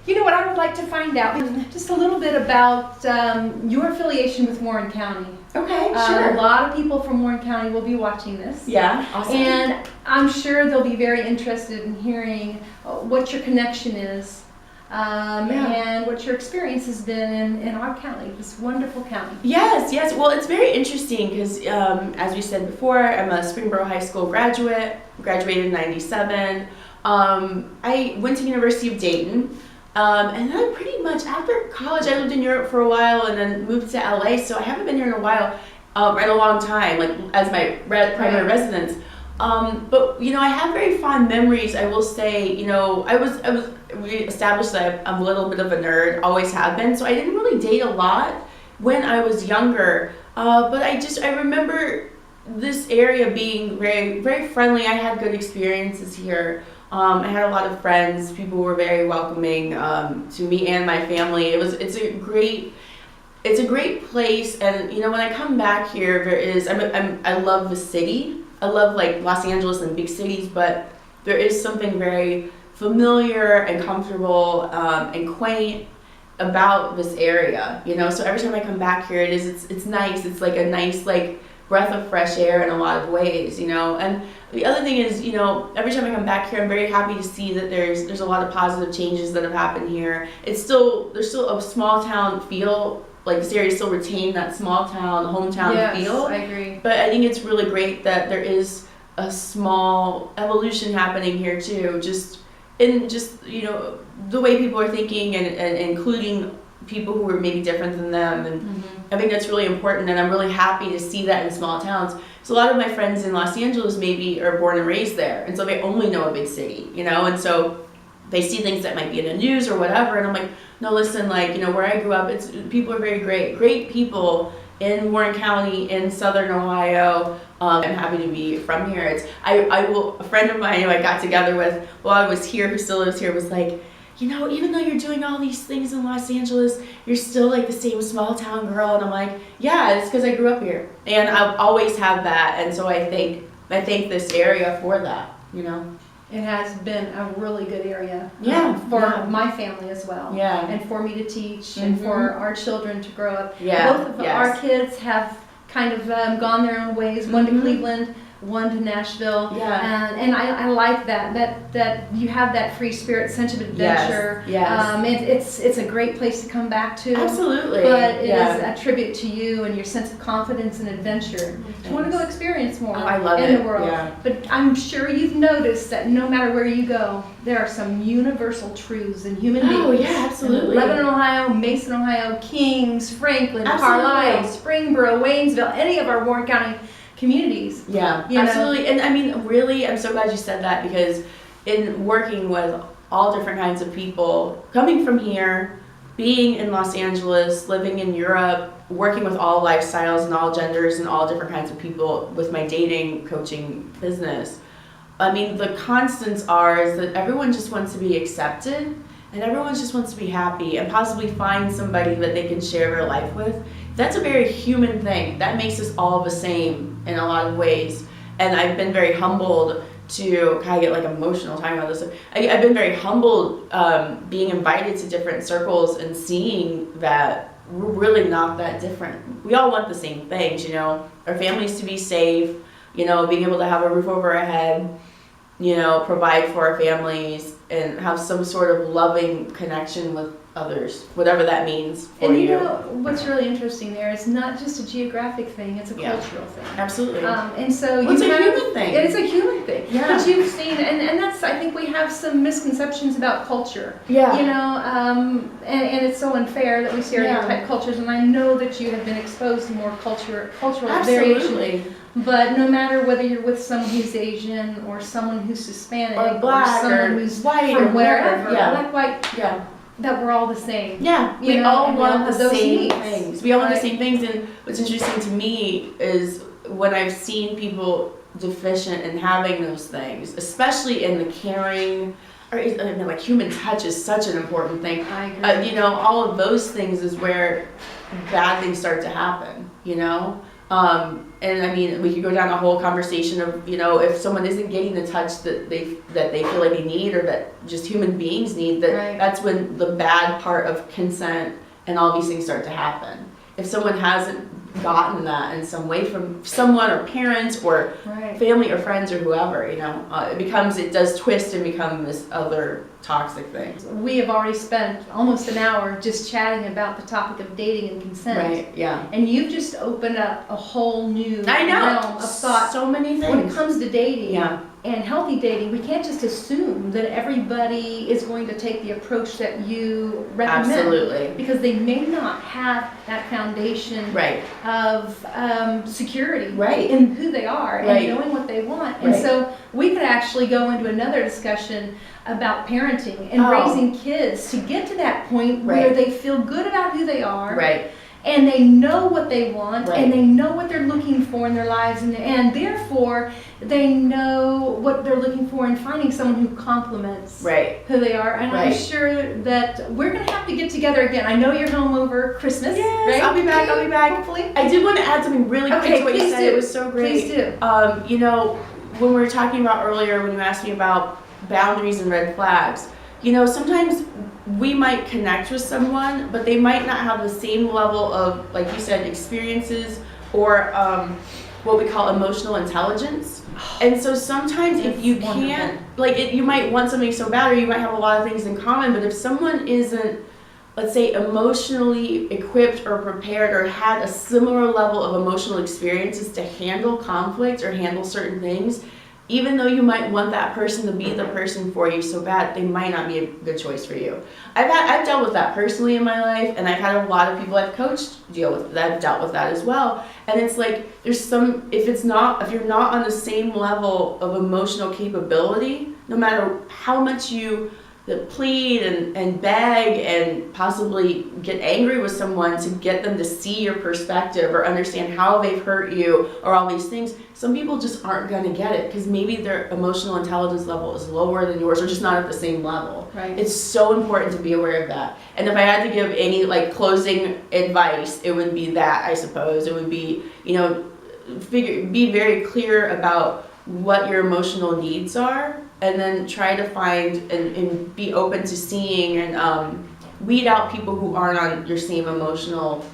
You know what I would like to find out? Just a little bit about your affiliation with Warren County. Okay, sure. A lot of people from Warren County will be watching this. Yeah, awesome. And I'm sure they'll be very interested in hearing what your connection is and what your experience has been in our county, this wonderful county. Yes. Well, it's very interesting because, as we said before, I'm a Springboro High School graduate, graduated in '97. I went to University of Dayton. And then pretty much after college, I lived in Europe for a while and then moved to LA. So I haven't been here in a while, right, a long time, like as my primary residence. But I have very fond memories. I will say, we established that I'm a little bit of a nerd, always have been. So I didn't really date a lot when I was younger. But I remember this area being very, very friendly. I had good experiences here. I had a lot of friends. People were very welcoming to me and my family. It's a great place. And when I come back here, I love the city. I love like Los Angeles and big cities, but there is something very familiar and comfortable and quaint about this area. So every time I come back here, it's nice. It's like a nice breath of fresh air in a lot of ways, And the other thing is, every time I come back here, I'm very happy to see that there's a lot of positive changes that have happened here. There's still a small town feel, like this area still retained that small town, hometown feel. I agree. But I think it's really great that there is a small evolution happening here too, just the way people are thinking and including people who are maybe different than them, and I think that's really important, and I'm really happy to see that in small towns. So a lot of my friends in Los Angeles maybe are born and raised there, and so they only know a big city, and so they see things that might be in the news or whatever, and I'm like, no, listen, where I grew up, people are very great people in Warren County, in Southern Ohio. I'm happy to be from here. A friend of mine who I got together with while I was here, who still lives here, was like, even though you're doing all these things in Los Angeles, you're still like the same small town girl. And I'm like, yeah, it's because I grew up here, and I'll always have that. And so I thank this area for that. It has been a really good area for my family as well. Yeah. And for me to teach and for our children to grow up. Yeah. Both of our kids have kind of gone their own ways. One to Cleveland, one to Nashville. Yeah. And I like that you have that free spirit, sense of adventure. Yes. It's a great place to come back to. Absolutely. But it is a tribute to you and your sense of confidence and adventure. You want to go experience more in the world. Yeah. But I'm sure you've noticed that no matter where you go, there are some universal truths in human beings. Oh, yeah, absolutely. Lebanon, Ohio, Mason, Ohio, Kings, Franklin, Carlisle, Springboro, Waynesville, any of our Warren County communities. Yeah, absolutely. And I mean, really, I'm so glad you said that, because in working with all different kinds of people, coming from here, being in Los Angeles, living in Europe, working with all lifestyles and all genders and all different kinds of people with my dating coaching business, I mean, the constants is that everyone just wants to be accepted, and everyone just wants to be happy and possibly find somebody that they can share their life with. That's a very human thing. That makes us all the same in a lot of ways. And I've been very humbled to kind of get emotional talking about this. I've been very humbled being invited to different circles and seeing that we're really not that different. We all want the same things, our families to be safe, being able to have a roof over our head, provide for our families, and have some sort of loving connection with others, whatever that means for you. And what's really interesting there is not just a geographic thing, it's a cultural thing. Absolutely. And so it's a human thing. It's a human thing. Yeah. But you've seen, and that's, I think we have some misconceptions about culture. Yeah. And it's so unfair that we stereotype cultures, and I know that you have been exposed to more cultural variation. But no matter whether you're with someone who's Asian or someone who's Hispanic or black someone or who's white from or wherever, black, white, that we're all the same. Yeah, we all want the same needs. things. We all want the same things, and what's interesting to me is when I've seen people deficient in having those things, especially in the caring, or human touch is such an important thing. I agree. All of those things is where bad things start to happen. And I mean, we could go down a whole conversation of, you know, if someone isn't getting the touch that they feel like they need, or that just human beings need, that's when the bad part of consent and all these things start to happen. If someone hasn't gotten that in some way from someone, or parents, or family, or friends, or whoever, you know, it does twist and become this other toxic thing. We have already spent almost an hour just chatting about the topic of dating and consent. Right, yeah. And you've just opened up a whole new realm of thought. So many things. When it comes to dating and healthy dating, we can't just assume that everybody is going to take the approach that you recommend. Absolutely. Because they may not have that foundation of security in who they are and knowing what they want. And so we could actually go into another discussion about parenting and raising kids to get to that point where they feel good about who they are. And they know what they want, and they know what they're looking for in their lives, and therefore they know what they're looking for in finding someone who complements who they are. And I'm sure that we're going to have to get together again. I know you're home over Christmas. Yes, I'll be back. Hopefully. I did want to add something really quick to what you said. It was so great. Please do. You know, when we were talking about earlier, when you asked me about boundaries and red flags, you know, sometimes we might connect with someone, but they might not have the same level of, like you said, experiences, or what we call emotional intelligence. And so sometimes if you can't, you might want something so bad, or you might have a lot of things in common, but if someone isn't, let's say, emotionally equipped or prepared, or had a similar level of emotional experiences to handle conflict or handle certain things, even though you might want that person to be the person for you so bad, they might not be a good choice for you. I've dealt with that personally in my life, and I've had a lot of people I've coached deal with that, dealt with that as well. And it's like, if you're not on the same level of emotional capability, no matter how much you plead and beg and possibly get angry with someone to get them to see your perspective or understand how they've hurt you, or all these things, some people just aren't going to get it because maybe their emotional intelligence level is lower than yours, or just not at the same level. It's so important to be aware of that. And if I had to give any closing advice, it would be that, I suppose. It would be, you know, be very clear about what your emotional needs are, and then try to find and be open to seeing and weed out people who aren't on your same emotional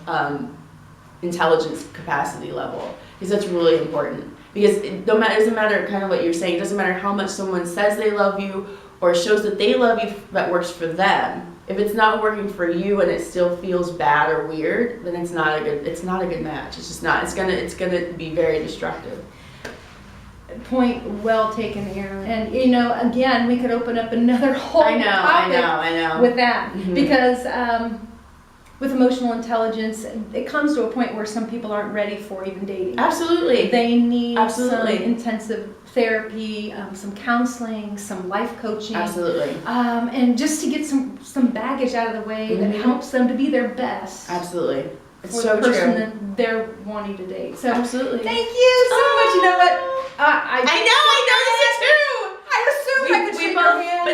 intelligence capacity level, because that's really important. Because it doesn't matter kind of what you're saying, it doesn't matter how much someone says they love you or shows that they love you that works for them. If it's not working for you and it still feels bad or weird, then it's not a good match. It's just not. It's gonna be very destructive. Point well taken, Erin. And you know, again, we could open up another whole topic I know. with that, because with emotional intelligence, it comes to a point where some people aren't ready for even dating. Absolutely. They need some intensive therapy, some counseling, some life coaching. Absolutely. And just to get some baggage out of the way that helps them to be their best. Absolutely. It's for so the person true. that they're wanting to date. So absolutely. Thank you so much. You know what? I noticed it too. I assumed I could shake her hand.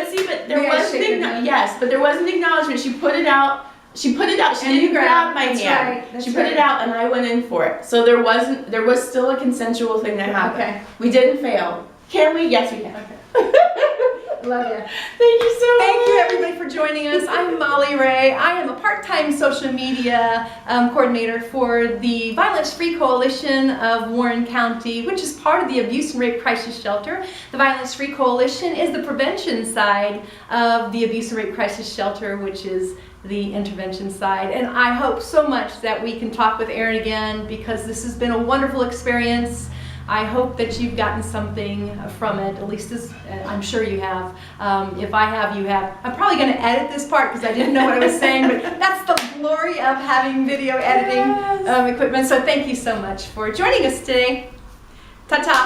But there was an acknowledgement. She put it out. She didn't grab my hand. She put it out, and I went in for it. So there was still a consensual thing that happened. Okay. We didn't fail. Can we? Yes, we can. Okay. Love you. Thank you so much. Thank you, everybody, for joining us. I'm Molly Wray. I am a part-time social media coordinator for the Violence Free Coalition of Warren County, which is part of the Abuse and Rape Crisis Shelter. The Violence Free Coalition is the prevention side of the Abuse and Rape Crisis Shelter, which is the intervention side. And I hope so much that we can talk with Erin again, because this has been a wonderful experience. I hope that you've gotten something from it, at least as I'm sure you have. If I have, you have. I'm probably going to edit this part because I didn't know what I was saying, but that's the glory of having video editing equipment. So thank you so much for joining us today. Ta-ta.